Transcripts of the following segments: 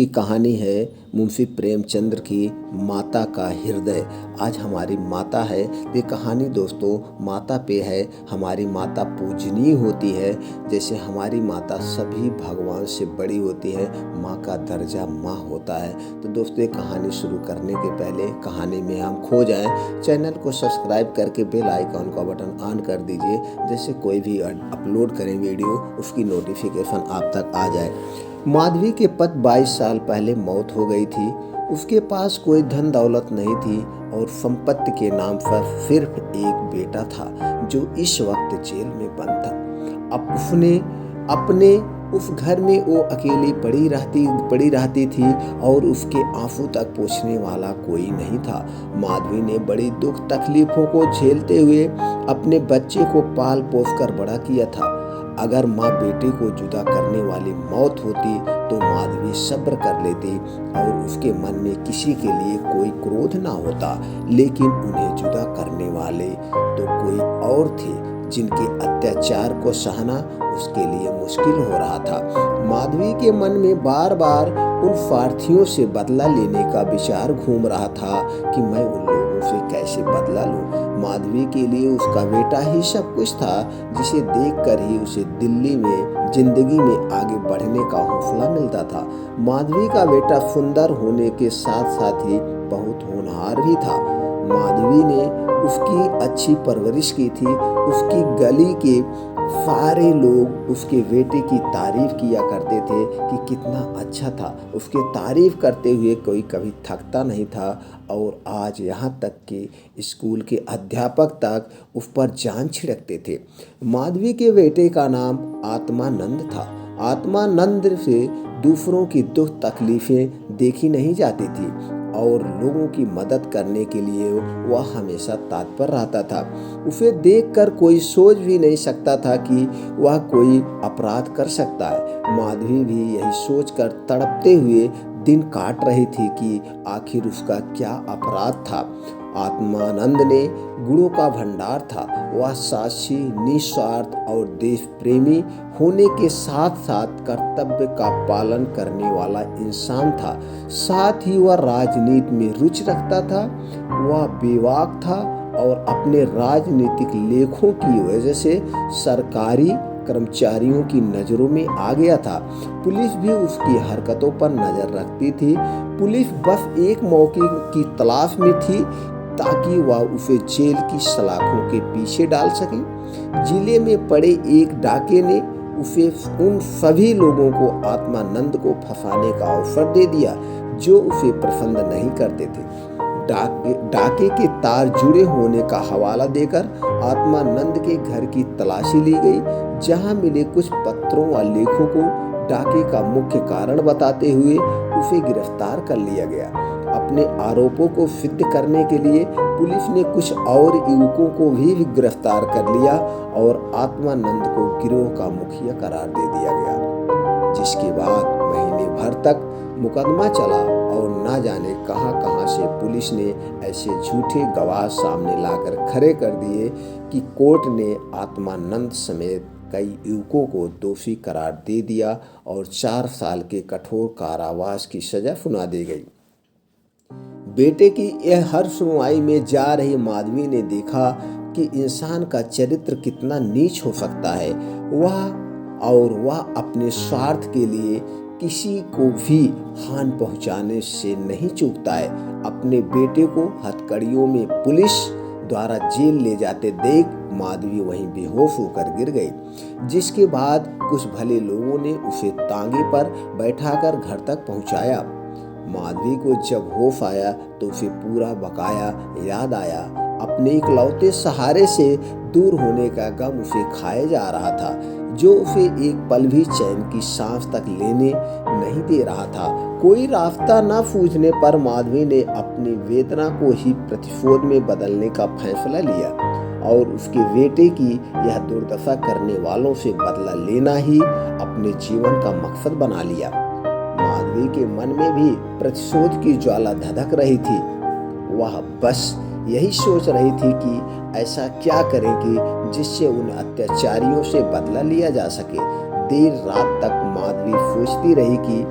की कहानी है मुंशी प्रेमचंद्र की माता का हृदय। आज हमारी माता है, ये कहानी दोस्तों माता पे है। हमारी माता पूजनीय होती है, जैसे हमारी माता सभी भगवान से बड़ी होती है, माँ का दर्जा माँ होता है। तो दोस्तों ये कहानी शुरू करने के पहले कहानी में हम खो जाएं, चैनल को सब्सक्राइब करके बेल आइकॉन का बटन ऑन कर दीजिए, जैसे कोई भी अपलोड करें वीडियो उसकी नोटिफिकेशन आप तक आ जाए। माधवी के पति 22 साल पहले मौत हो गई थी। उसके पास कोई धन दौलत नहीं थी और संपत्ति के नाम पर सिर्फ एक बेटा था जो इस वक्त जेल में बंद था। अब उसने अपने उस घर में वो अकेली पड़ी रहती थी और उसके आंसू तक पोंछने वाला कोई नहीं था। माधवी ने बड़ी दुख तकलीफों को झेलते हुए अपने बच्चे को पाल पोस कर बड़ा किया था। अगर माँ बेटे को जुदा करने वाली मौत होती तो माधवी सब्र कर लेती और उसके मन में किसी के लिए कोई क्रोध ना होता, लेकिन उन्हें जुदा करने वाले तो कोई और थे जिनके अत्याचार को सहना उसके लिए मुश्किल हो रहा था। माधवी के मन में बार बार उन स्वार्थियों से बदला लेने का विचार घूम रहा था कि मैं उन लोगों से कैसे बदला लूं। माधवी के लिए उसका बेटा ही सब कुछ था, जिसे देखकर ही उसे जिंदगी में आगे बढ़ने का हौसला मिलता था। माधवी का बेटा सुंदर होने के साथ साथ ही बहुत होनहार भी था। माधवी ने उसकी अच्छी परवरिश की थी। उसकी गली के सारे लोग उसके बेटे की तारीफ किया करते थे कि कितना अच्छा था। उसके तारीफ करते हुए कोई कभी थकता नहीं था और आज यहाँ तक कि स्कूल के अध्यापक तक उस पर जान छिड़कते थे। माधवी के बेटे का नाम आत्मानंद था। आत्मानंद से दूसरों की दुख तकलीफें देखी नहीं जाती थी और लोगों की मदद करने के लिए वह हमेशा तत्पर रहता था। उसे देखकर कोई सोच भी नहीं सकता था कि वह कोई अपराध कर सकता है। माधवी भी यही सोचकर तड़पते हुए दिन काट रही थी कि आखिर उसका क्या अपराध था। आत्मानंद ने गुणों का भंडार था। वह साहसी, निस्वार्थ और देश प्रेमी होने के साथ साथ कर्तव्य का पालन करने वाला इंसान था। साथ ही वह राजनीति में रुचि रखता था। वह बेबाक था और अपने राजनीतिक लेखों की वजह से सरकारी कर्मचारियों की नजरों में आ गया था। पुलिस भी उसकी हरकतों पर नजर रखती थी। पुलिस बस एक मौके की तलाश में थी ताकि वह उसे जेल की सलाखों के पीछे डाल सके। जिले में पड़े एक डाके ने उसे उन सभी लोगों को आत्मानंद को फंसाने का अवसर दे दिया जो उसे पसंद नहीं करते थे। डाके के तार जुड़े होने का हवाला देकर आत्मानंद के घर की तलाशी ली गई, जहां मिले कुछ पत्रों व लेखों को डाके का मुख्य कारण बताते हुए उसे गिरफ्तार कर लिया गया। अपने आरोपों को सिद्ध करने के लिए पुलिस ने कुछ और युवकों को भी गिरफ्तार कर लिया और आत्मानंद को गिरोह का मुखिया करार दे दिया गया। जिसके बाद महीने भर तक मुकदमा चला और ना जाने कहां से पुलिस ने ऐसे झूठे गवाह सामने लाकर खड़े कर दिए कि कोर्ट ने आत्मानंद समेत कई युवकों को दोषी करार दे दिया और 4 साल के कठोर कारावास की सजा सुना दी गई। बेटे की यह हर सुनवाई में जा रही माधवी ने देखा कि इंसान का चरित्र कितना नीच हो सकता है। वह अपने स्वार्थ के लिए किसी को भी हानि पहुंचाने से नहीं चूकता है। अपने बेटे को हथकड़ियों में पुलिस द्वारा जेल ले जाते देख माधवी वहीं बेहोश होकर गिर गई, जिसके बाद कुछ भले लोगों ने उसे तांगे पर बैठाकर घर तक पहुंचाया। माधवी को जब होश आया तो उसे पूरा बकाया याद आया। अपने इकलौते सहारे से दूर होने का गम उसे खाए जा रहा था, जो उसे एक पल भी चैन की सांस तक लेने नहीं दे रहा था। कोई रास्ता न सूझने पर माधवी ने अपनी वेदना को ही प्रतिशोध में बदलने का फैसला लिया और उसके बेटे की यह दुर्दशा करने वालों से बदला लेना ही अपने जीवन का मकसद बना लिया। माधवी के मन में भी प्रतिशोध की ज्वाला धधक रही थी। वह बस यही सोच रही थी कि ऐसा क्या करेगी जिससे उन अत्याचारियों से बदला लिया जा सके। देर रात तक माधवी सोचती रही कि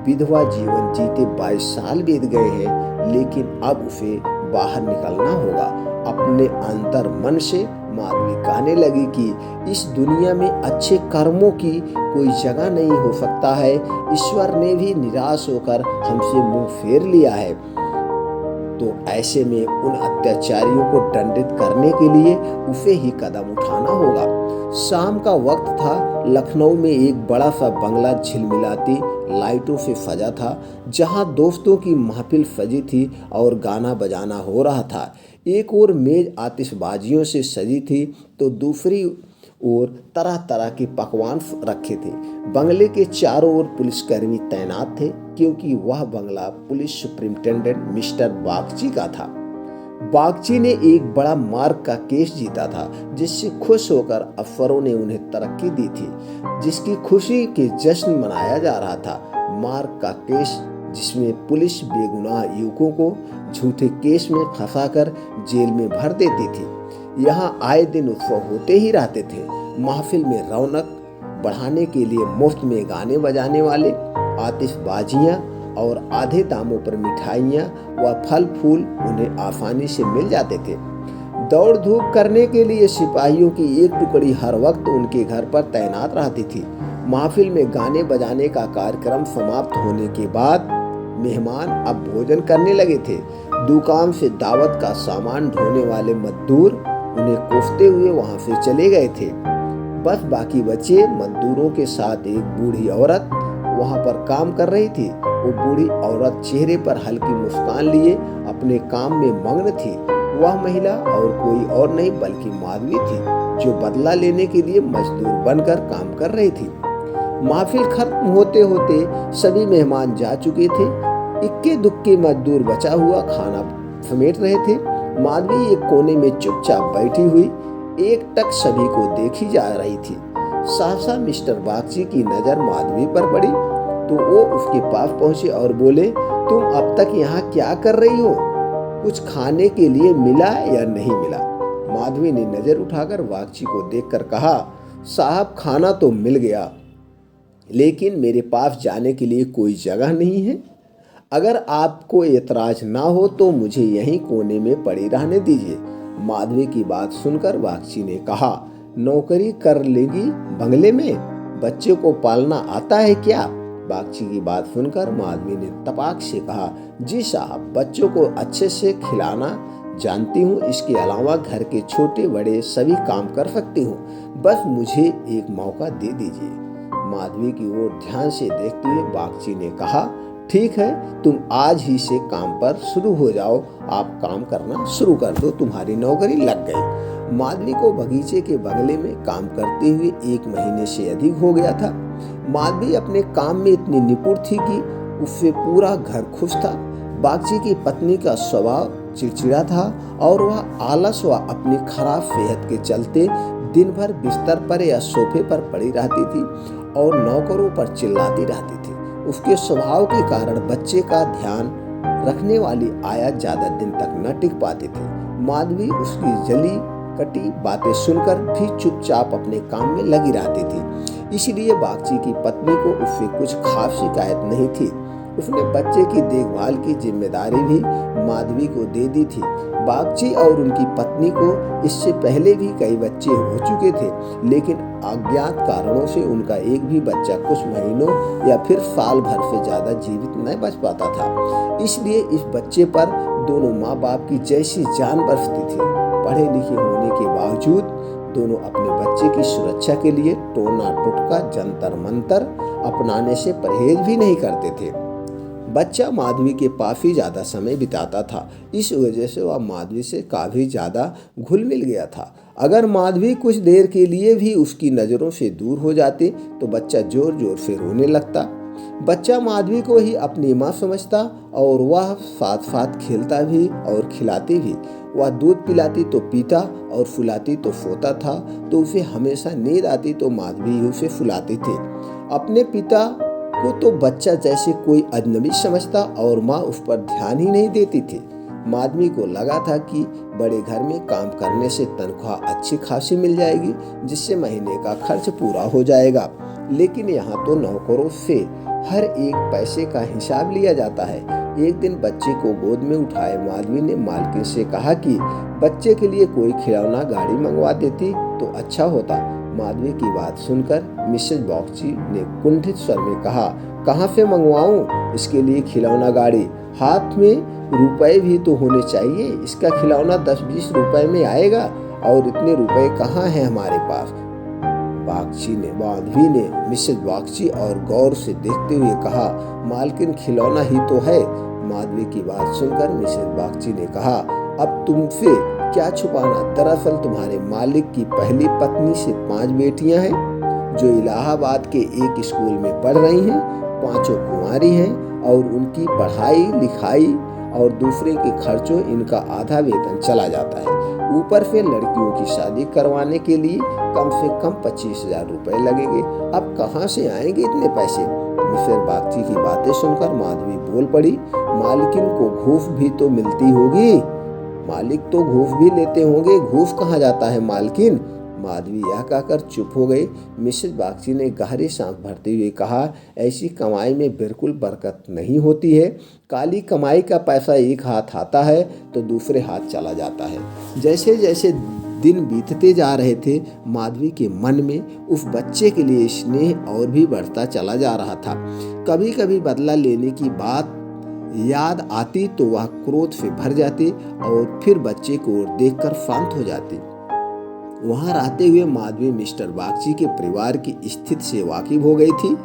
विधवा जीवन जीते 22 साल बीत गए हैं, लेकिन अब उसे बाहर निकलना होगा। अपने अंतर मन से माधवी कहने लगी कि इस दुनिया में अच्छे कर्मों की कोई जगह नहीं हो सकता है। ईश्वर ने भी निराश होकर हमसे मुंह फेर लिया है। तो ऐसे में उन अत्याचारियों को दंडित करने के लिए उसे ही कदम उठाना होगा। शाम का वक्त था। लखनऊ में एक बड़ा सा बंगला झिलमिलाती लाइटों से सजा था, जहां दोस्तों की महफिल सजी थी और गाना बजाना हो रहा था। एक ओर मेज आतिशबाजियों से सजी थी तो दूसरी और तरह तरह के पकवान रखे थे। बंगले के चारों ओर पुलिसकर्मी तैनात थे, क्योंकि वह बंगला पुलिस सुपरिंटेंडेंट मिस्टर बागची का था। बागची ने एक बड़ा मार्क का केस जीता था, जिससे खुश होकर अफसरों ने उन्हें तरक्की दी थी, जिसकी खुशी के जश्न मनाया जा रहा था। मार्क का केस जिसमें पुलिस बेगुनाह युवकों को झूठे केस में फंसाकर जेल में भर देती थी। यहाँ आए दिन उत्सव होते ही रहते थे। महफिल में रौनक बढ़ाने के लिए मुफ्त में गाने बजाने वाले, आतिशबाजियाँ और आधे दामों पर मिठाइयाँ व फल फूल उन्हें आसानी से मिल जाते थे। दौड़ धूप करने के लिए सिपाहियों की एक टुकड़ी हर वक्त उनके घर पर तैनात रहती थी। महफिल में गाने बजाने का कार्यक्रम समाप्त होने के बाद मेहमान अब भोजन करने लगे थे। दुकान से दावत का सामान ढोने वाले मजदूर उन्हें कोसते हुए वहां से चले गए थे। बस बाकी बचे मजदूरों के साथ एक बूढ़ी औरत वहां पर काम कर रही थी। वो बूढ़ी औरत चेहरे पर हल्की मुस्कान लिए अपने काम में मग्न थी। वह महिला और कोई और नहीं बल्कि माधवी थी, जो बदला लेने के लिए मजदूर बनकर काम कर रही थी। महफिल खत्म होते होते सभी मेहमान जा चुके थे। इक्के दुक्के मजदूर बचा हुआ खाना समेट रहे थे। माधवी एक कोने में चुपचाप बैठी हुई एकटक सभी को देखी जा रही थी। सहसा मिस्टर बागची की नजर माधवी पर पड़ी तो वो उसके पास पहुंचे और बोले, तुम अब तक यहाँ क्या कर रही हो? कुछ खाने के लिए मिला या नहीं मिला? माधवी ने नजर उठाकर बागची को देखकर कहा, साहब खाना तो मिल गया, लेकिन मेरे पास जाने के लिए कोई जगह नहीं है। अगर आपको एतराज ना हो तो मुझे यहीं कोने में पड़ी रहने दीजिए। माधवी की बात सुनकर बागची ने कहा, नौकरी कर लेगी बंगले में? बच्चे को पालना आता है क्या? बागची की बात सुनकर माधवी ने तपाक से कहा, जी साहब, बच्चों को अच्छे से खिलाना जानती हूँ। इसके अलावा घर के छोटे बड़े सभी काम कर सकती हूँ। बस मुझे एक मौका दे दीजिए। माधवी की ओर ध्यान से देखते हुए बागची ने कहा, ठीक है, तुम आज ही से काम पर शुरू हो जाओ। आप काम करना शुरू कर दो, तुम्हारी नौकरी लग गई। माधवी को बगीचे के बंगले में काम करते हुए 1 महीने से अधिक हो गया था। माधवी अपने काम में इतनी निपुण थी कि उससे पूरा घर खुश था। बागची की पत्नी का स्वभाव चिड़चिड़ा था और वह आलस व अपनी खराब सेहत के चलते दिन भर बिस्तर पर या सोफे पर पड़ी रहती थी और नौकरों पर चिल्लाती रहती थी। उसके स्वभाव के कारण बच्चे का ध्यान रखने वाली आया ज्यादा दिन तक न टिक पाती थी। माधवी उसकी जली कटी बातें सुनकर भी चुपचाप अपने काम में लगी रहती थी। इसलिए बागची की पत्नी को उससे कुछ खास शिकायत नहीं थी। उसने बच्चे की देखभाल की जिम्मेदारी भी माधवी को दे दी थी। बागची और उनकी पत्नी को इससे पहले भी कई बच्चे हो चुके थे, लेकिन अज्ञात कारणों से उनका एक भी बच्चा कुछ महीनों या फिर साल भर से ज्यादा जीवित न बच पाता था। इसलिए इस बच्चे पर दोनों माँ बाप की जैसी जान बरसती थी। पढ़े लिखे होने के बावजूद दोनों अपने बच्चे की सुरक्षा के लिए टोना टुटका जंतर मंतर अपनाने से परहेज भी नहीं करते थे। बच्चा माधवी के पास ही ज्यादा समय बिताता था। इस वजह से वह माधवी से काफी ज्यादा घुल मिल गया था। अगर माधवी कुछ देर के लिए भी उसकी नजरों से दूर हो जाती तो बच्चा जोर जोर से रोने लगता। बच्चा माधवी को ही अपनी माँ समझता और वह साथ साथ खेलता भी और खिलाती भी। वह दूध पिलाती तो पीता और फुलाती तो सोता था। तो उसे हमेशा नींद आती तो माधवी उसे फुलाती थी। अपने पिता को तो बच्चा जैसे कोई अजनबी समझता और माँ उस पर ध्यान ही नहीं देती थी। माधवी को लगा था कि बड़े घर में काम करने से तनख्वाह अच्छी खासी मिल जाएगी, जिससे महीने का खर्च पूरा हो जाएगा। लेकिन यहाँ तो नौकरों से हर एक पैसे का हिसाब लिया जाता है। एक दिन बच्चे को गोद में उठाए माधवी ने मालकिन से कहा कि बच्चे के लिए कोई खिलौना गाड़ी मंगवा देती तो अच्छा होता। माधवी की बात सुनकर मिसेज बॉक्ची ने कुंठित स्वर में कहा, कहाँ से मंगवाऊं इसके लिए खिलौना गाड़ी? हाथ में रुपए भी तो होने चाहिए। इसका खिलौना 10-20 रुपए में आएगा और इतने रुपए कहाँ हैं हमारे पास? माधवी ने मिसेज बॉक्ची और गौर से देखते हुए कहा, मालकिन खिलौना ही तो है। माधवी की बात सुनकर मिसेज बॉक्ची ने कहा, अब तुमसे क्या छुपाना, दरअसल तुम्हारे मालिक की पहली पत्नी से 5 बेटियां हैं जो इलाहाबाद के एक स्कूल में पढ़ रही हैं। 5 कुंवारी हैं और उनकी पढ़ाई लिखाई और दूसरे के खर्चों इनका आधा वेतन चला जाता है। ऊपर से लड़कियों की शादी करवाने के लिए कम से कम 25,000 रुपए लगेंगे। अब कहाँ से आएंगे इतने पैसे? मिसेज बॉक्ची की बातें सुनकर माधवी बोल पड़ी, मालकिन को घूस भी तो मिलती होगी। मालिक तो घूस भी लेते होंगे, घूस कहाँ जाता है मालकिन? माधवी यह कहकर चुप हो गई। मिसेज बॉक्ची ने गहरी सांस भरते हुए कहा, ऐसी कमाई में बिल्कुल बरकत नहीं होती है। काली कमाई का पैसा एक हाथ आता है तो दूसरे हाथ चला जाता है। जैसे जैसे दिन बीतते जा रहे थे, माधवी के मन में उस बच्चे के लिए स्नेह और भी बढ़ता चला जा रहा था। कभी कभी बदला लेने की बात याद आती तो वह क्रोध से भर जाती और फिर बच्चे को देखकर शांत हो जाती। वहां रहते हुए माधवी मिस्टर बॉक्ची के परिवार की स्थिति से वाकिफ हो गई थी।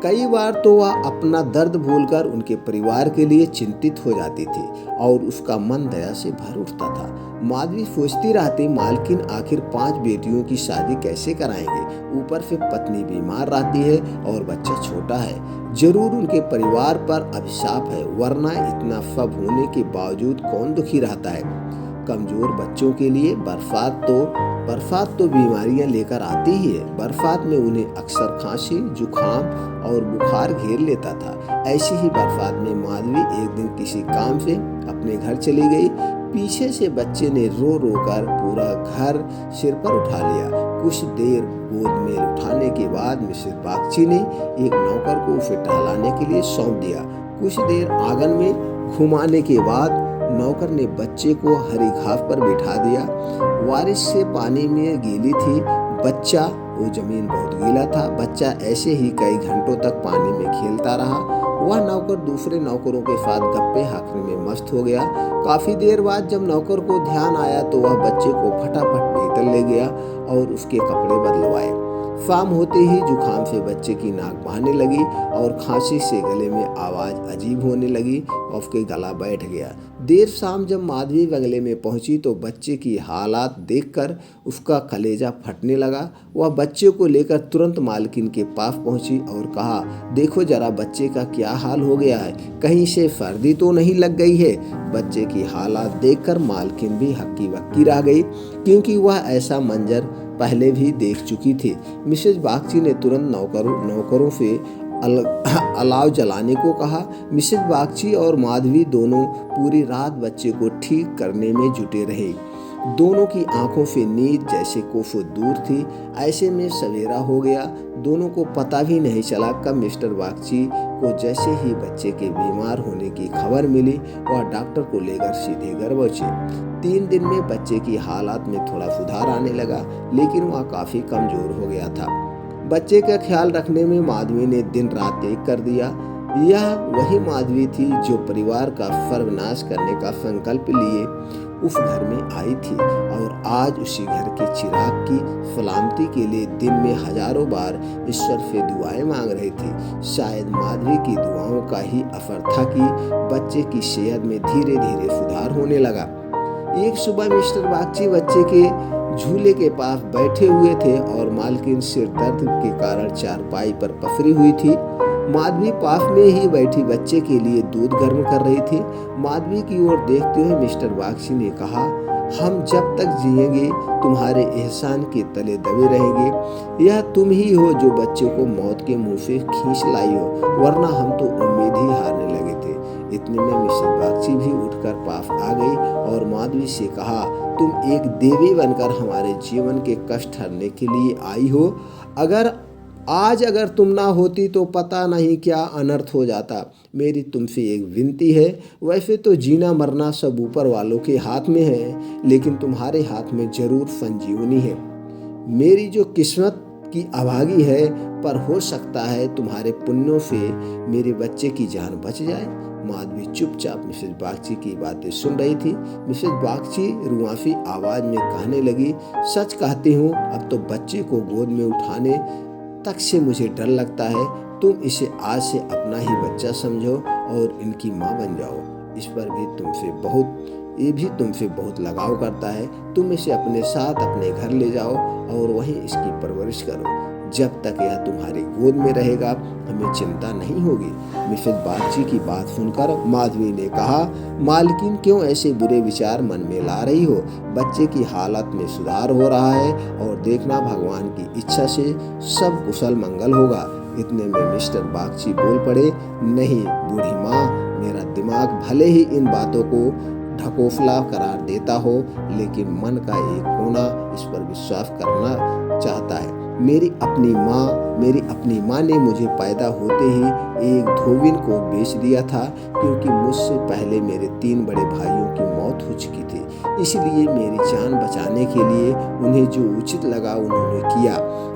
कई बार तो वह अपना दर्द भूलकर उनके परिवार के लिए चिंतित हो जाती थी और उसका मन दया से भर उठता था। माधवी सोचती रहती, मालकिन आखिर 5 बेटियों की शादी कैसे कराएंगे? ऊपर से पत्नी बीमार रहती है और बच्चा छोटा है। जरूर उनके परिवार पर अभिशाप है, वरना इतना सब होने के बावजूद कौन दुखी रहता है? कमजोर बच्चों के लिए बरसात तो बीमारियां लेकर आती ही है। बरसात में उन्हें अक्सर खांसी, जुखाम और बुखार घेर लेता था। ऐसी ही बरसात में माधवी एक दिन किसी काम से अपने घर चली गई। पीछे से बच्चे ने रो रो कर पूरा घर सिर पर उठा लिया। कुछ देर गोद में उठाने के बाद मिसेज बॉक्ची ने एक नौकर को उसे टहलाने के लिए सौंप दिया। कुछ देर आंगन में घुमाने के बाद नौकर ने बच्चे को हरी घास पर बिठा दिया। बारिश से पानी में गीली थी, बच्चा वो जमीन बहुत गीला था। बच्चा ऐसे ही कई घंटों तक पानी में खेलता रहा। वह नौकर दूसरे नौकरों के साथ गप्पे हाँकने में मस्त हो गया। काफी देर बाद जब नौकर को ध्यान आया तो वह बच्चे को फटाफट भीतर ले गया और उसके कपड़े बदलवाए। शाम होते ही जुखाम से बच्चे की नाक बहने लगी और खांसी से गले में आवाज अजीब होने लगी और उसके गला बैठ गया। देर शाम जब माधवी बंगले में पहुंची तो बच्चे की हालात देखकर उसका कलेजा फटने लगा। वह बच्चे को लेकर तुरंत मालकिन के पास पहुंची और कहा, देखो जरा बच्चे का क्या हाल हो गया है, कहीं से सर्दी तो नहीं लग गई है? बच्चे की हालात देखकर मालकिन भी हक्की बक्की रह गई, क्योंकि वह ऐसा मंजर पहले भी देख चुकी थी। मिसेज बॉक्ची ने तुरंत नौकरों से अलाव जलाने को कहा। मिसेज बॉक्ची और माधवी दोनों पूरी रात बच्चे को ठीक करने में जुटे रहे। दोनों की आंखों से नींद जैसे कोसों दूर थी। ऐसे में सवेरा हो गया। दोनों को पता भी नहीं चला कब मिस्टर बॉक्ची को जैसे ही बच्चे के बीमार होने की खबर मिली, वह डॉक्टर को लेकर सीधे घर पहुंचे। 3 दिन में बच्चे की हालात में थोड़ा सुधार आने लगा, लेकिन वह काफी कमजोर हो गया था। बच्चे का ख्याल रखने में माधवी ने दिन रात एक कर दिया। यह वही माधवी थी जो परिवार का सर्वनाश करने का संकल्प लिए उस घर में आई थी और आज उसी घर के चिराग की सलामती के लिए दिन में हजारों बार ईश्वर से दुआएं मांग रही थी। शायद माधवी की दुआओं का ही असर था कि बच्चे की सेहत में धीरे धीरे सुधार होने लगा। एक सुबह मिस्टर बॉक्ची बच्चे के झूले के पास बैठे हुए थे और मालकिन सिर दर्द के कारण चारपाई पर पसरी हुई थी। माधवी पास में ही बैठी बच्चे के लिए दूध गर्म कर रही थी। माधवी की ओर देखते हुए मिस्टर बॉक्ची ने कहा, हम जब तक जिएंगे तुम्हारे एहसान के तले दबे रहेंगे। यह तुम ही हो जो बच्चे को मौत के मुंह से खींच लाई हो, वरना हम तो उम्मीद ही हारने लगे थे। इतने में मिस्टर बॉक्ची भी उठकर पास आ गई और माधवी से कहा, तुम एक देवी बनकर हमारे जीवन के कष्ट हरने के लिए आई हो। अगर आज अगर तुम ना होती तो पता नहीं क्या अनर्थ हो जाता। मेरी तुमसे एक विनती है, वैसे तो जीना मरना सब ऊपर वालों के हाथ में है, लेकिन तुम्हारे हाथ में जरूर संजीवनी है। मेरी जो किस्मत की अभागी है, पर हो सकता है तुम्हारे पुण्यों से मेरे बच्चे की जान बच जाए। माधवी चुपचाप मिसेज बागची की बातें सुन रही थी। मिसेज बागची रुआसी आवाज में कहने लगी, सच कहती हूँ, अब तो बच्चे को गोद में उठाने तक से मुझे डर लगता है। तुम इसे आज से अपना ही बच्चा समझो और इनकी माँ बन जाओ। इस पर भी तुमसे बहुत लगाव करता है। तुम इसे अपने साथ अपने घर ले जाओ और वहीं इसकी परवरिश करो। जब तक यह तुम्हारी गोद में रहेगा हमें चिंता नहीं होगी। मिसेज बागची की बात सुनकर माधवी ने कहा, मालकिन क्यों ऐसे बुरे विचार मन में ला रही हो? बच्चे की हालत में सुधार हो रहा है और देखना भगवान की इच्छा से सब कुशल मंगल होगा। इतने में मिस्टर बागची बोल पड़े, नहीं बूढ़ी माँ, मेरा दिमाग भले ही इन बातों को ढकोसला करार देता हो, लेकिन मन का एक कोना इस पर विश्वास करना चाहता है। मेरी अपनी माँ ने मुझे पैदा होते ही एक धोबिन को बेच दिया था, क्योंकि मुझसे पहले मेरे 3 बड़े भाइयों की मौत हो चुकी थी। इसलिए मेरी जान बचाने के लिए उन्हें जो उचित लगा उन्होंने किया।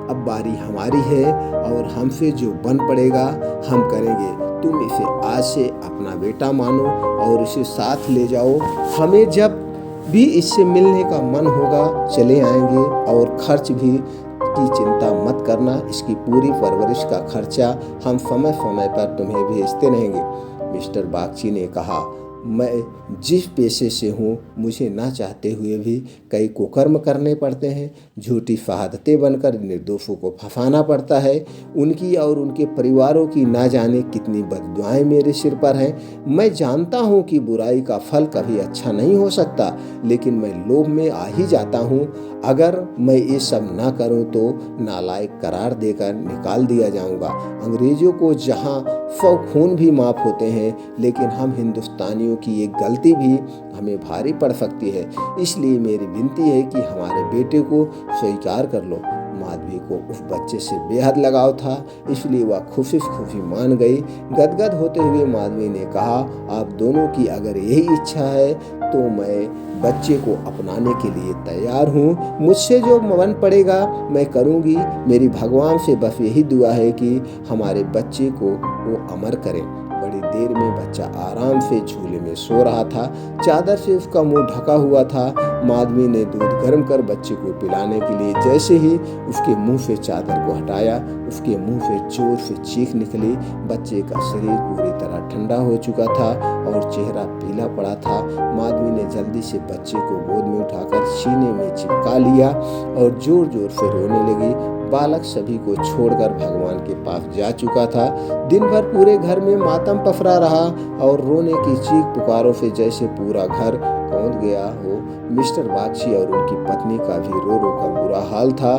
अब बारी हमारी है और हमसे जो बन पड़ेगा हम करेंगे। तुम इसे आज से अपना बेटा मानो और इसे साथ ले जाओ। हमें जब भी इससे मिलने का मन होगा चले आएंगे, और खर्च भी की चिंता मत करना। इसकी पूरी परवरिश का खर्चा हम समय समय पर तुम्हें भेजते रहेंगे। मिस्टर बागची ने कहा, मैं जिस पेशे से हूँ, मुझे ना चाहते हुए भी कई कुकर्म करने पड़ते हैं। झूठी शहादतें बनकर निर्दोषों को फंसाना पड़ता है। उनकी और उनके परिवारों की ना जाने कितनी बददुआएं मेरे सिर पर हैं। मैं जानता हूँ कि बुराई का फल कभी अच्छा नहीं हो सकता, लेकिन मैं लोभ में आ ही जाता हूँ। अगर मैं ये सब ना करूँ तो नालायक करार देकर निकाल दिया जाऊँगा। अंग्रेजों को जहाँ 100 खून भी माफ़ होते हैं, लेकिन हम हिंदुस्तानियों की एक गलती भी हमें भारी पड़ सकती है। इसलिए मेरी विनती है कि हमारे बेटे को स्वीकार कर लो। माधवी को उस बच्चे से बेहद लगाव था, इसलिए वह खुशी मान गई। गदगद होते हुए माधवी ने कहा, आप दोनों की अगर यही इच्छा है तो मैं बच्चे को अपनाने के लिए तैयार हूँ। मुझसे जो बन पड़ेगा मैं करूँगी। मेरी भगवान से बस यही दुआ है कि हमारे बच्चे को वो अमर करें। बड़ी देर में बच्चा आराम से झूले में सो रहा था। चादर से उसका मुंह ढका हुआ था। माधवी ने दूध गर्म कर बच्चे को पिलाने के लिए जैसे ही उसके मुंह से चादर को हटाया, उसके मुंह से जोर से चीख निकली। बच्चे का शरीर पूरी तरह ठंडा हो चुका था और चेहरा पीला पड़ा था। माधवी ने जल्दी से बच्चे को गोद में उठाकर सीने में चिपका लिया और जोर जोर से रोने लगी। बालक सभी को छोड़कर भगवान के पास जा चुका था। दिन भर पूरे घर में मातम पसरा रहा और रोने की चीख पुकारों से जैसे पूरा घर कौंध गया हो। मिस्टर बागची और उनकी पत्नी का भी रो रो कर बुरा हाल था।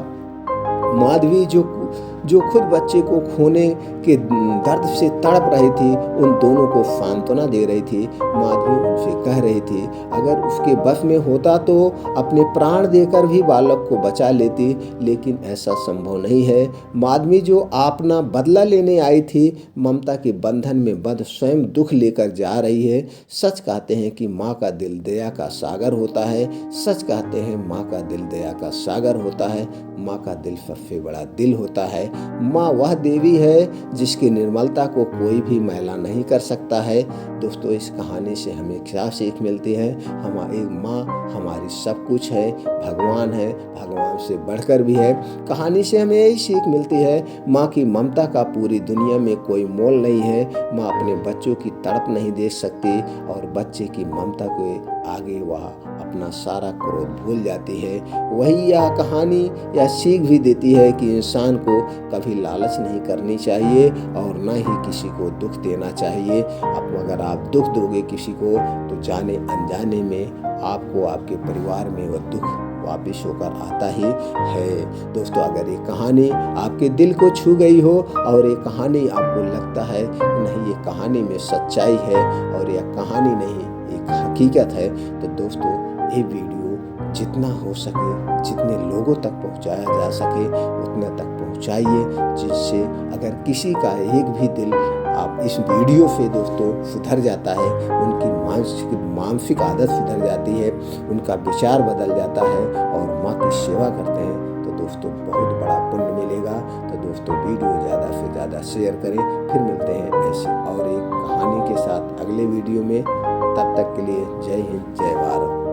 माधवी जो खुद बच्चे को खोने के दर्द से तड़प रही थी, उन दोनों को सांत्वना दे रही थी। माधवी उनसे कह रही थी, अगर उसके बस में होता तो अपने प्राण देकर भी बालक को बचा लेती, लेकिन ऐसा संभव नहीं है। माधवी जो अपना बदला लेने आई थी, ममता के बंधन में बंध स्वयं दुख लेकर जा रही है। सच कहते हैं कि माँ का दिल दया का सागर होता है। सच कहते हैं माँ का दिल दया का सागर होता है। माँ का दिल सबसे बड़ा दिल होता है। माँ वह देवी है जिसकी निर्मलता को कोई भी मैला नहीं कर सकता है। दोस्तों, इस कहानी से हमें क्या सीख मिलती है? हमारी माँ हमारी सब कुछ है, भगवान है, भगवान से बढ़कर भी है। कहानी से हमें यही सीख मिलती है, माँ की ममता का पूरी दुनिया में कोई मोल नहीं है। माँ अपने बच्चों की तड़प नहीं देख सकती और बच्चे की ममता के आगे वह अपना सारा क्रोध भूल जाती है। वही यह कहानी या सीख भी देती है कि इंसान को कभी लालच नहीं करनी चाहिए और न ही किसी को दुख देना चाहिए। अब अगर आप दुख दोगे किसी को तो जाने अनजाने में आपको आपके परिवार में वह दुख वापिस होकर आता ही है। दोस्तों, अगर ये कहानी आपके दिल को छू गई हो और ये कहानी आपको लगता है नहीं, ये कहानी में सच्चाई है और यह कहानी नहीं एक हकीकत है, तो दोस्तों ये वीडियो जितना हो सके, जितने लोगों तक पहुंचाया जा सके उतना तक पहुंचाइए, जिससे अगर किसी का एक भी दिल आप इस वीडियो से दोस्तों सुधर जाता है, उनकी मानसिक आदत सुधर जाती है, उनका विचार बदल जाता है और माँ की सेवा करते हैं, तो दोस्तों बहुत बड़ा पुण्य मिलेगा। तो दोस्तों वीडियो ज़्यादा से ज़्यादा शेयर करें। फिर मिलते हैं ऐसे और एक कहानी के साथ अगले वीडियो में। तब तक के लिए जय हिंद, जय भारत।